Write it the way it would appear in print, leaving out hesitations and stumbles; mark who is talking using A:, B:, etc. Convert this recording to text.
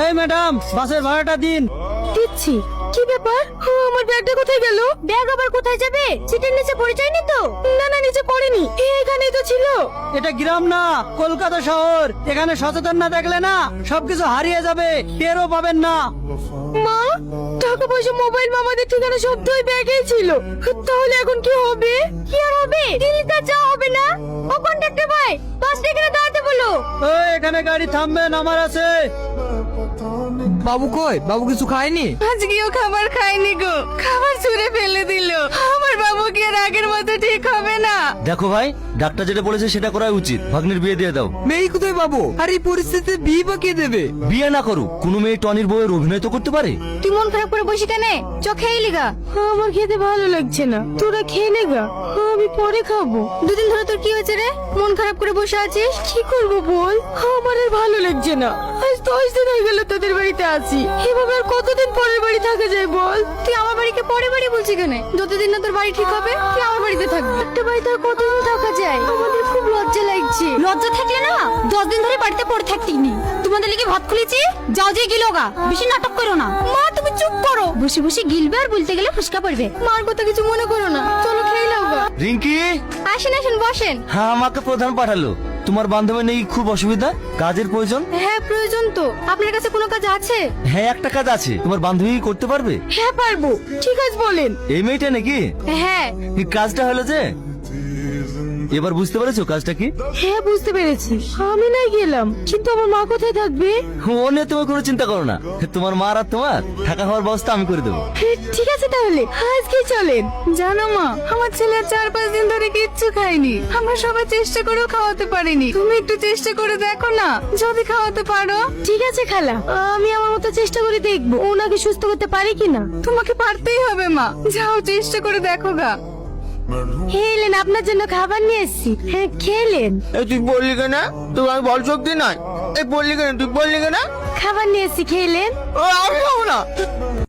A: এই ম্যাডাম, বাসের ভাড়াটা দিন।
B: দিচ্ছি। কি ব্যাপার? আমার ব্যাগটা কোথায় গেল? ব্যাগ আবার কোথায় যাবে? সিটের নিচে পড়ে যায়নি তো? না না, নিচে পড়েনি, এখানেই তো ছিল।
A: এটা গ্রাম না, কলকাতা শহর। এখানে সচেতন না দেখলে না সবকিছু হারিয়ে যাবে, টেরও পাবেন না।
B: মা, টাকা পয়সা, মোবাইল, মামাদের ঠিকানা সব তো ওই ব্যাগেই ছিল। তাহলে এখন কি হবে? কি আর হবে? দিল্লিতে যাওয়া হবে না? ও কন্ডাক্টর ভাই, বাসটা এখানে দাঁড়াতে বলো।
A: ওই এখানে গাড়ি থামবে, নামার আছে।
C: বাবু কই? বাবু কিছু খায়নি?
B: আজকেও খাবার খায়নি গো, খাবার ছুঁড়ে ফেলে দিল। আমার বাবু কি আর আগের মতো ঠিক হবে না?
D: দেখো ভাই, ডাক্তার যেটা বলেছে সেটা করাই উচিত। ভাগ্নের বিয়ে দিয়ে দাও।
C: মেয়ে কোথায় বাবু? আর এই পরিস্থিতিতে বিয়ে বা কে দেবে?
D: বিয়ে না করুক, কোনো মেয়ে টনির বউয়ের অভিনয় তো করতে পারে।
B: তুই মন খারাপ করে বসে কেন? খেয়ে লিগা। আমার খেতে ভালো লাগছে না, তোরা খেয়ে নেগা, আমি পরে খাবো। দুদিন ধরে তোর কি হয়েছে রে? মন খারাপ করে বসে আছিস? কি করবো বল, আমার আর ভালো লাগছে না। আজ 10 দিন হয়ে গেল তোদের বাড়িতে আছি, এভাবে আর কতদিন পরের বাড়ি থাকা যায় বল? তুই আমার বাড়িকে পরের বাড়ি বলছিস কেন? যতদিন না তোর বাড়ি ঠিক হবে তুই আমার বাড়িতে থাকবি। একটা বাড়িতে আর কতদিন থাকা যায়? আমাদের খুব লজ্জা লাগছে। লজ্জা থাকলে না 10 দিন ধরে বাড়িতে পড়ে থাকতিনি। তোমাদের লিগে ভাত খুলেছি, যাও যে গিলোগা, বেশি নাটক করো না। মা তুমি চুপ করো, বসে বসে গিলবে আর বলতে গেলে ফুসকা পড়বে। মার কথা কিছু মনে করো না, চলো খেয়ে নাও গা।
D: রিঙ্কি,
B: আসেন আসেন বসেন।
D: হ্যাঁ আমাকে প্রধান পাঠালো। তোমার বান্ধবী নাকি খুব অসুবিধা, কাজের প্রয়োজন।
B: হ্যাঁ প্রয়োজন তো। আপনার কাছে কোনো কাজ আছে?
D: হ্যাঁ একটা কাজ আছে, তোমার বান্ধবী করতে পারবে?
B: হ্যাঁ পারবো। ঠিক আছে বলেন।
D: এই মেয়েটা নাকি?
B: হ্যাঁ
D: এই কাজটা হলো যে, এবার বুঝতে পেরেছো কাজটা কি?
B: হ্যাঁ বুঝতে পেরেছি। আমি নাই গেলাম, কিন্তু আমার মা কোথায় থাকবে?
D: ও নিয়ে তুমি কোনো চিন্তা করো না, তোমার মা আর তোমার থাকা খাওয়ার ব্যবস্থা আমি করে দেবো।
B: ঠিক আছে তাহলে আজকে চলেন। জানো মা, আমার ছেলে 4-5 দিন ধরে কিচ্ছু খায়নি। আমরা সবাই চেষ্টা করেও খাওয়াতে পারিনি। তুমি একটু চেষ্টা করে দেখো না, যদি খাওয়াতে পারো। ঠিক আছে খালা, আমি আমার মতো চেষ্টা করে দেখবো ওনাকে সুস্থ করতে পারি কিনা। তোমাকে পারতেই হবে মা, যাও চেষ্টা করে দেখো গা। খেলেন, আপনার জন্য খাবার নিয়ে এসেছি, হ্যাঁ খেলেন।
C: এই তুই বললি কেন? তোমার বল শক্তি নাই। এই বললি কেন? তুই বললি কেন?
B: খাবার নিয়ে এসেছি, খেলেন।
C: ও আমি খাবো না।